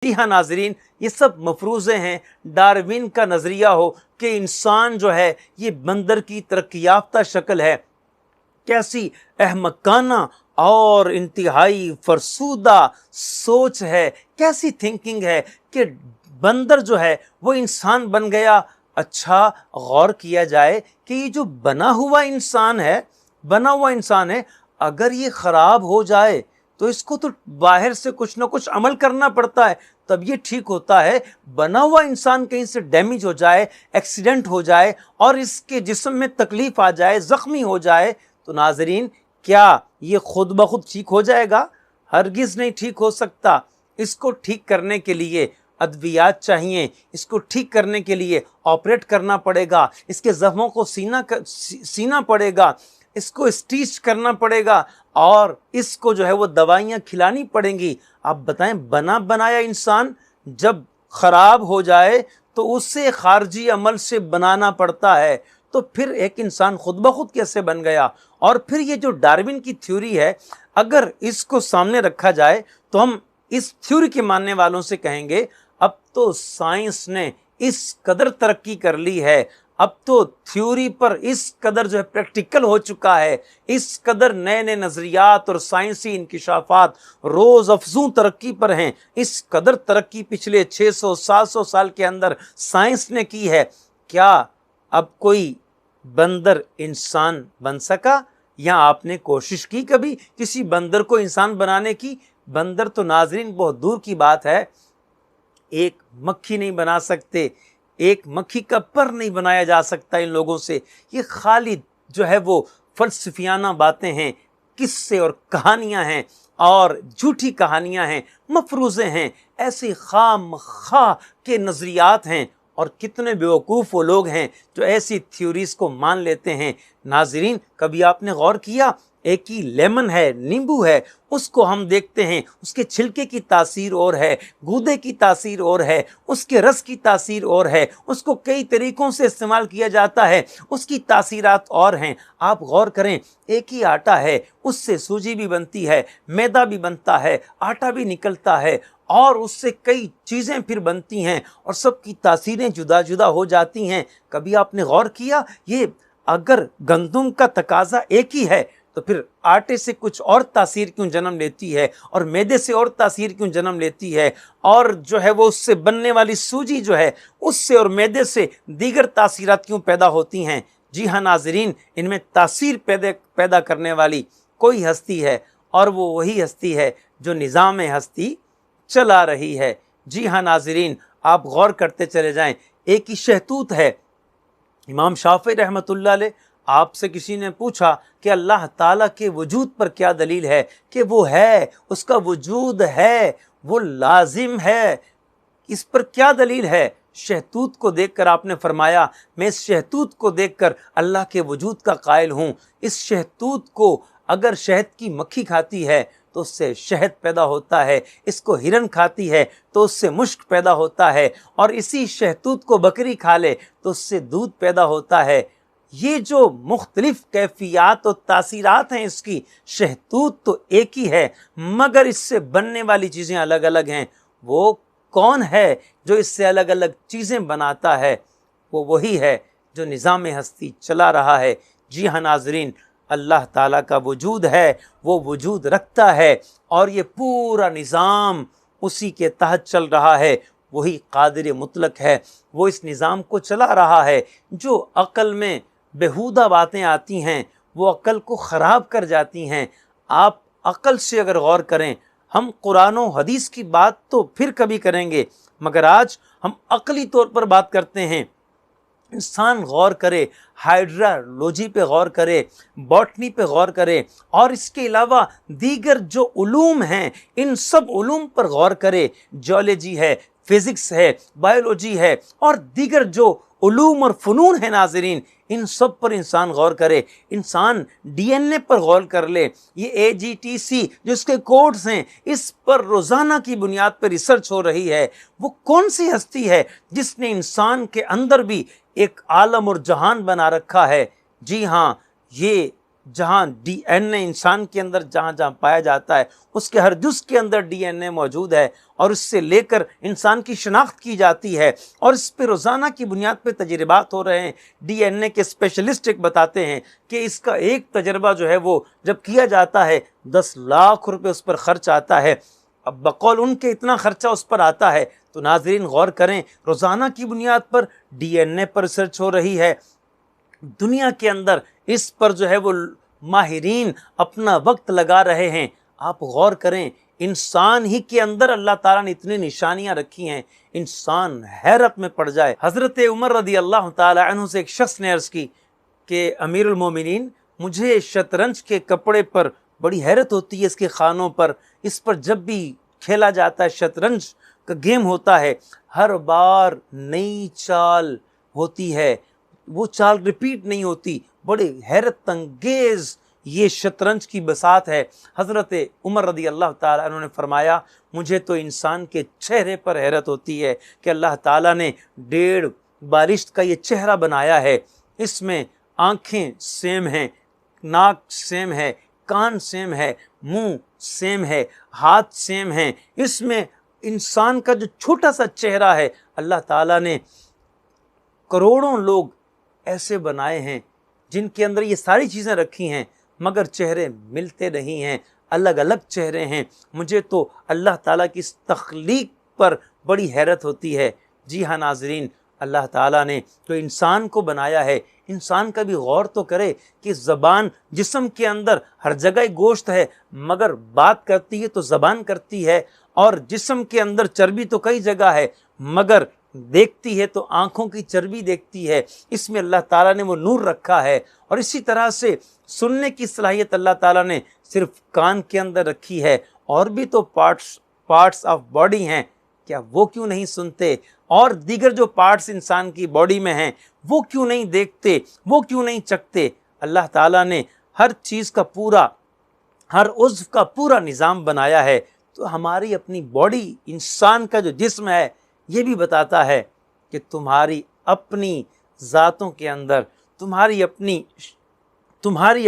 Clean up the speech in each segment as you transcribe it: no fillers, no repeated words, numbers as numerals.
جی ہاں ناظرین، یہ سب مفروضے ہیں ڈاروین کا نظریہ ہو کہ انسان جو ہے یہ بندر کی ترقی یافتہ شکل ہے۔ کیسی احمقانہ اور انتہائی فرسودہ سوچ ہے، کیسی تھنکنگ ہے کہ بندر جو ہے وہ انسان بن گیا۔ اچھا غور کیا جائے کہ یہ جو بنا ہوا انسان ہے اگر یہ خراب ہو جائے تو اس کو تو باہر سے کچھ نہ کچھ عمل کرنا پڑتا ہے تب یہ ٹھیک ہوتا ہے۔ بنا ہوا انسان کہیں سے ڈیمیج ہو جائے، ایکسیڈنٹ ہو جائے اور اس کے جسم میں تکلیف آ جائے، زخمی ہو جائے تو ناظرین کیا یہ خود بخود ٹھیک ہو جائے گا؟ ہرگز نہیں ٹھیک ہو سکتا۔ اس کو ٹھیک کرنے کے لیے ادویات چاہیے، اس کو ٹھیک کرنے کے لیے آپریٹ کرنا پڑے گا، اس کے زخموں کو سینا پڑے گا، اس کو اسٹیچ کرنا پڑے گا اور اس کو جو ہے وہ دوائیاں کھلانی پڑیں گی۔ آپ بتائیں بنا بنایا انسان جب خراب ہو جائے تو اسے خارجی عمل سے بنانا پڑتا ہے، تو پھر ایک انسان خود بخود کیسے بن گیا؟ اور پھر یہ جو ڈاروین کی تھیوری ہے اگر اس کو سامنے رکھا جائے تو ہم اس تھیوری کے ماننے والوں سے کہیں گے اب تو سائنس نے اس قدر ترقی کر لی ہے، اب تو تھیوری پر اس قدر جو ہے پریکٹیکل ہو چکا ہے، اس قدر نئے نئے نظریات اور سائنسی انکشافات روز افزوں ترقی پر ہیں، اس قدر ترقی پچھلے 600-700 سال کے اندر سائنس نے کی ہے۔ کیا اب کوئی بندر انسان بن سکا؟ یا آپ نے کوشش کی کبھی کسی بندر کو انسان بنانے کی؟ بندر تو ناظرین بہت دور کی بات ہے، ایک مکھی نہیں بنا سکتے، ایک مکھی کا پر نہیں بنایا جا سکتا ان لوگوں سے۔ یہ خالی جو ہے وہ فلسفیانہ باتیں ہیں، قصے اور کہانیاں ہیں اور جھوٹی کہانیاں ہیں، مفروضے ہیں، ایسے خام خواہ کے نظریات ہیں، اور کتنے بیوقوف وہ لوگ ہیں جو ایسی تھیوریز کو مان لیتے ہیں۔ ناظرین کبھی آپ نے غور کیا ایک ہی لیمن ہے، نیمبو ہے، اس کو ہم دیکھتے ہیں اس کے چھلکے کی تاثیر اور ہے، گودے کی تاثیر اور ہے، اس کے رس کی تاثیر اور ہے، اس کو کئی طریقوں سے استعمال کیا جاتا ہے، اس کی تاثیرات اور ہیں۔ آپ غور کریں ایک ہی آٹا ہے، اس سے سوجی بھی بنتی ہے، میدا بھی بنتا ہے، آٹا بھی نکلتا ہے اور اس سے کئی چیزیں پھر بنتی ہیں اور سب کی تاثیریں جدا جدا ہو جاتی ہیں۔ کبھی آپ نے غور کیا یہ اگر گندم کا تقاضا ایک ہی ہے تو پھر آٹے سے کچھ اور تاثیر کیوں جنم لیتی ہے اور میدے سے اور تاثیر کیوں جنم لیتی ہے، اور جو ہے وہ اس سے بننے والی سوجی جو ہے اس سے اور میدے سے دیگر تاثیرات کیوں پیدا ہوتی ہیں؟ جی ہاں ناظرین، ان میں تاثیر پیدا کرنے والی کوئی ہستی ہے اور وہ وہی ہستی ہے جو نظام ہستی چلا رہی ہے۔ جی ہاں ناظرین، آپ غور کرتے چلے جائیں، ایک ہی شہتوت ہے۔ امام شافعی رحمۃ اللہ علیہ، آپ سے کسی نے پوچھا کہ اللہ تعالیٰ کے وجود پر کیا دلیل ہے کہ وہ ہے، اس کا وجود ہے، وہ لازم ہے، اس پر کیا دلیل ہے؟ شہتوت کو دیکھ کر آپ نے فرمایا میں اس شہتوت کو دیکھ کر اللہ کے وجود کا قائل ہوں۔ اس شہتوت کو اگر شہد کی مکھی کھاتی ہے تو اس سے شہد پیدا ہوتا ہے، اس کو ہرن کھاتی ہے تو اس سے مشک پیدا ہوتا ہے، اور اسی شہتوت کو بکری کھا لے تو اس سے دودھ پیدا ہوتا ہے۔ یہ جو مختلف کیفیات و تاثیرات ہیں اس کی، شہتوت تو ایک ہی ہے مگر اس سے بننے والی چیزیں الگ الگ ہیں۔ وہ کون ہے جو اس سے الگ الگ چیزیں بناتا ہے؟ وہ وہی ہے جو نظام ہستی چلا رہا ہے۔ جی ہاں ناظرین، اللہ تعالیٰ کا وجود ہے، وہ وجود رکھتا ہے اور یہ پورا نظام اسی کے تحت چل رہا ہے۔ وہی قادر مطلق ہے، وہ اس نظام کو چلا رہا ہے۔ جو عقل میں بیہودہ باتیں آتی ہیں وہ عقل کو خراب کر جاتی ہیں۔ آپ عقل سے اگر غور کریں، ہم قرآن و حدیث کی بات تو پھر کبھی کریں گے مگر آج ہم عقلی طور پر بات کرتے ہیں۔ انسان غور کرے، ہائیڈرالوجی پہ غور کرے، باٹنی پہ غور کرے اور اس کے علاوہ دیگر جو علوم ہیں ان سب علوم پر غور کرے، جیولوجی ہے، فزکس ہے، بایولوجی ہے اور دیگر جو علوم اور فنون ہیں ناظرین، ان سب پر انسان غور کرے۔ انسان ڈی این اے پر غور کر لے، یہ AGTC جو اس کے کوڈز ہیں اس پر روزانہ کی بنیاد پر ریسرچ ہو رہی ہے۔ وہ کون سی ہستی ہے جس نے انسان کے اندر بھی ایک عالم اور جہان بنا رکھا ہے؟ جی ہاں، یہ جہاں ڈی این اے انسان کے اندر جہاں جہاں پایا جاتا ہے اس کے ہر جز کے اندر ڈی این اے موجود ہے، اور اس سے لے کر انسان کی شناخت کی جاتی ہے، اور اس پہ روزانہ کی بنیاد پہ تجربات ہو رہے ہیں۔ ڈی این اے کے اسپیشلسٹ ایک بتاتے ہیں کہ اس کا ایک تجربہ جو ہے وہ جب کیا جاتا ہے 10 لاکھ روپے اس پر خرچ آتا ہے۔ اب بقول ان کے اتنا خرچہ اس پر آتا ہے، تو ناظرین غور کریں، روزانہ کی بنیاد پر ڈی این اے پر ریسرچ ہو رہی ہے، دنیا کے اندر اس پر جو ہے وہ ماہرین اپنا وقت لگا رہے ہیں۔ آپ غور کریں، انسان ہی کے اندر اللہ تعالیٰ نے اتنی نشانیاں رکھی ہیں، انسان حیرت میں پڑ جائے۔ حضرت عمر رضی اللہ تعالیٰ عنہ سے ایک شخص نے عرض کی کہ امیر المومنین، مجھے شطرنج کے کپڑے پر بڑی حیرت ہوتی ہے، اس کے خانوں پر، اس پر جب بھی کھیلا جاتا ہے، شطرنج کا گیم ہوتا ہے، ہر بار نئی چال ہوتی ہے، وہ چال ریپیٹ نہیں ہوتی، بڑے حیرت انگیز یہ شطرنج کی بساط ہے۔ حضرت عمر رضی اللہ تعالیٰ عنہ نے فرمایا، مجھے تو انسان کے چہرے پر حیرت ہوتی ہے کہ اللہ تعالیٰ نے 1.5 بارش کا یہ چہرہ بنایا ہے، اس میں آنکھیں سیم ہیں، ناک سیم ہے، کان سیم ہے، منہ سیم ہے، ہاتھ سیم ہیں، اس میں انسان کا جو چھوٹا سا چہرہ ہے، اللہ تعالیٰ نے کروڑوں لوگ ایسے بنائے ہیں جن کے اندر یہ ساری چیزیں رکھی ہیں، مگر چہرے ملتے نہیں ہیں، الگ الگ چہرے ہیں۔ مجھے تو اللہ تعالیٰ کی اس تخلیق پر بڑی حیرت ہوتی ہے۔ جی ہاں ناظرین، اللہ تعالیٰ نے تو انسان کو بنایا ہے، انسان کا بھی غور تو کرے کہ زبان جسم کے اندر ہر جگہ گوشت ہے، مگر بات کرتی ہے تو زبان کرتی ہے، اور جسم کے اندر چربی تو کئی جگہ ہے، مگر دیکھتی ہے تو آنکھوں کی چربی دیکھتی ہے۔ اس میں اللہ تعالیٰ نے وہ نور رکھا ہے، اور اسی طرح سے سننے کی صلاحیت اللہ تعالیٰ نے صرف کان کے اندر رکھی ہے، اور بھی تو پارٹس آف باڈی ہیں، کیا وہ کیوں نہیں سنتے؟ اور دیگر جو پارٹس انسان کی باڈی میں ہیں وہ کیوں نہیں دیکھتے، وہ کیوں نہیں چکھتے؟ اللہ تعالیٰ نے ہر چیز کا پورا، ہر عضو کا پورا نظام بنایا ہے۔ تو ہماری اپنی باڈی، انسان کا جو جسم ہے، یہ بھی بتاتا ہے کہ تمہاری اپنی ذاتوں کے اندر، تمہاری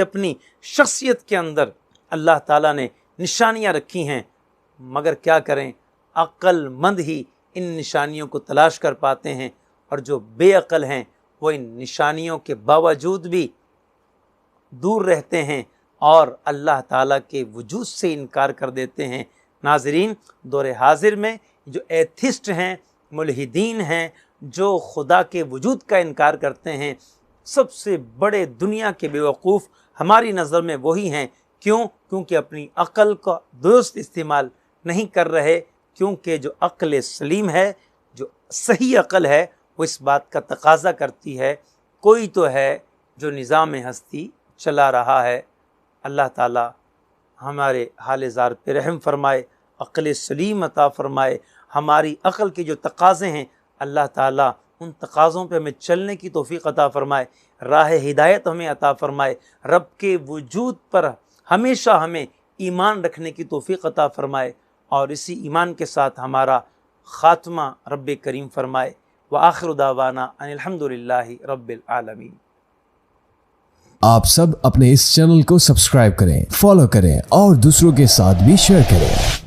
اپنی شخصیت کے اندر اللہ تعالیٰ نے نشانیاں رکھی ہیں، مگر کیا کریں، عقل مند ہی ان نشانیوں کو تلاش کر پاتے ہیں، اور جو بے عقل ہیں وہ ان نشانیوں کے باوجود بھی دور رہتے ہیں اور اللہ تعالیٰ کے وجود سے انکار کر دیتے ہیں۔ ناظرین، دور حاضر میں جو ایتھسٹ ہیں، ملحدین ہیں، جو خدا کے وجود کا انکار کرتے ہیں، سب سے بڑے دنیا کے بیوقوف ہماری نظر میں وہی ہیں۔ کیونکہ اپنی عقل کا درست استعمال نہیں کر رہے، کیونکہ جو عقل سلیم ہے، جو صحیح عقل ہے، وہ اس بات کا تقاضا کرتی ہے، کوئی تو ہے جو نظام ہستی چلا رہا ہے۔ اللہ تعالی ہمارے حال زار پہ رحم فرمائے، عقل سلیم عطا فرمائے، ہماری عقل کے جو تقاضے ہیں اللہ تعالیٰ ان تقاضوں پہ ہمیں چلنے کی توفیق عطا فرمائے، راہ ہدایت ہمیں عطا فرمائے، رب کے وجود پر ہمیشہ ہمیں ایمان رکھنے کی توفیق عطا فرمائے، اور اسی ایمان کے ساتھ ہمارا خاتمہ رب کریم فرمائے۔ وآخر دعوانا ان الحمدللہ رب العالمین۔ آپ سب اپنے اس چینل کو سبسکرائب کریں، فالو کریں اور دوسروں کے ساتھ بھی شیئر کریں۔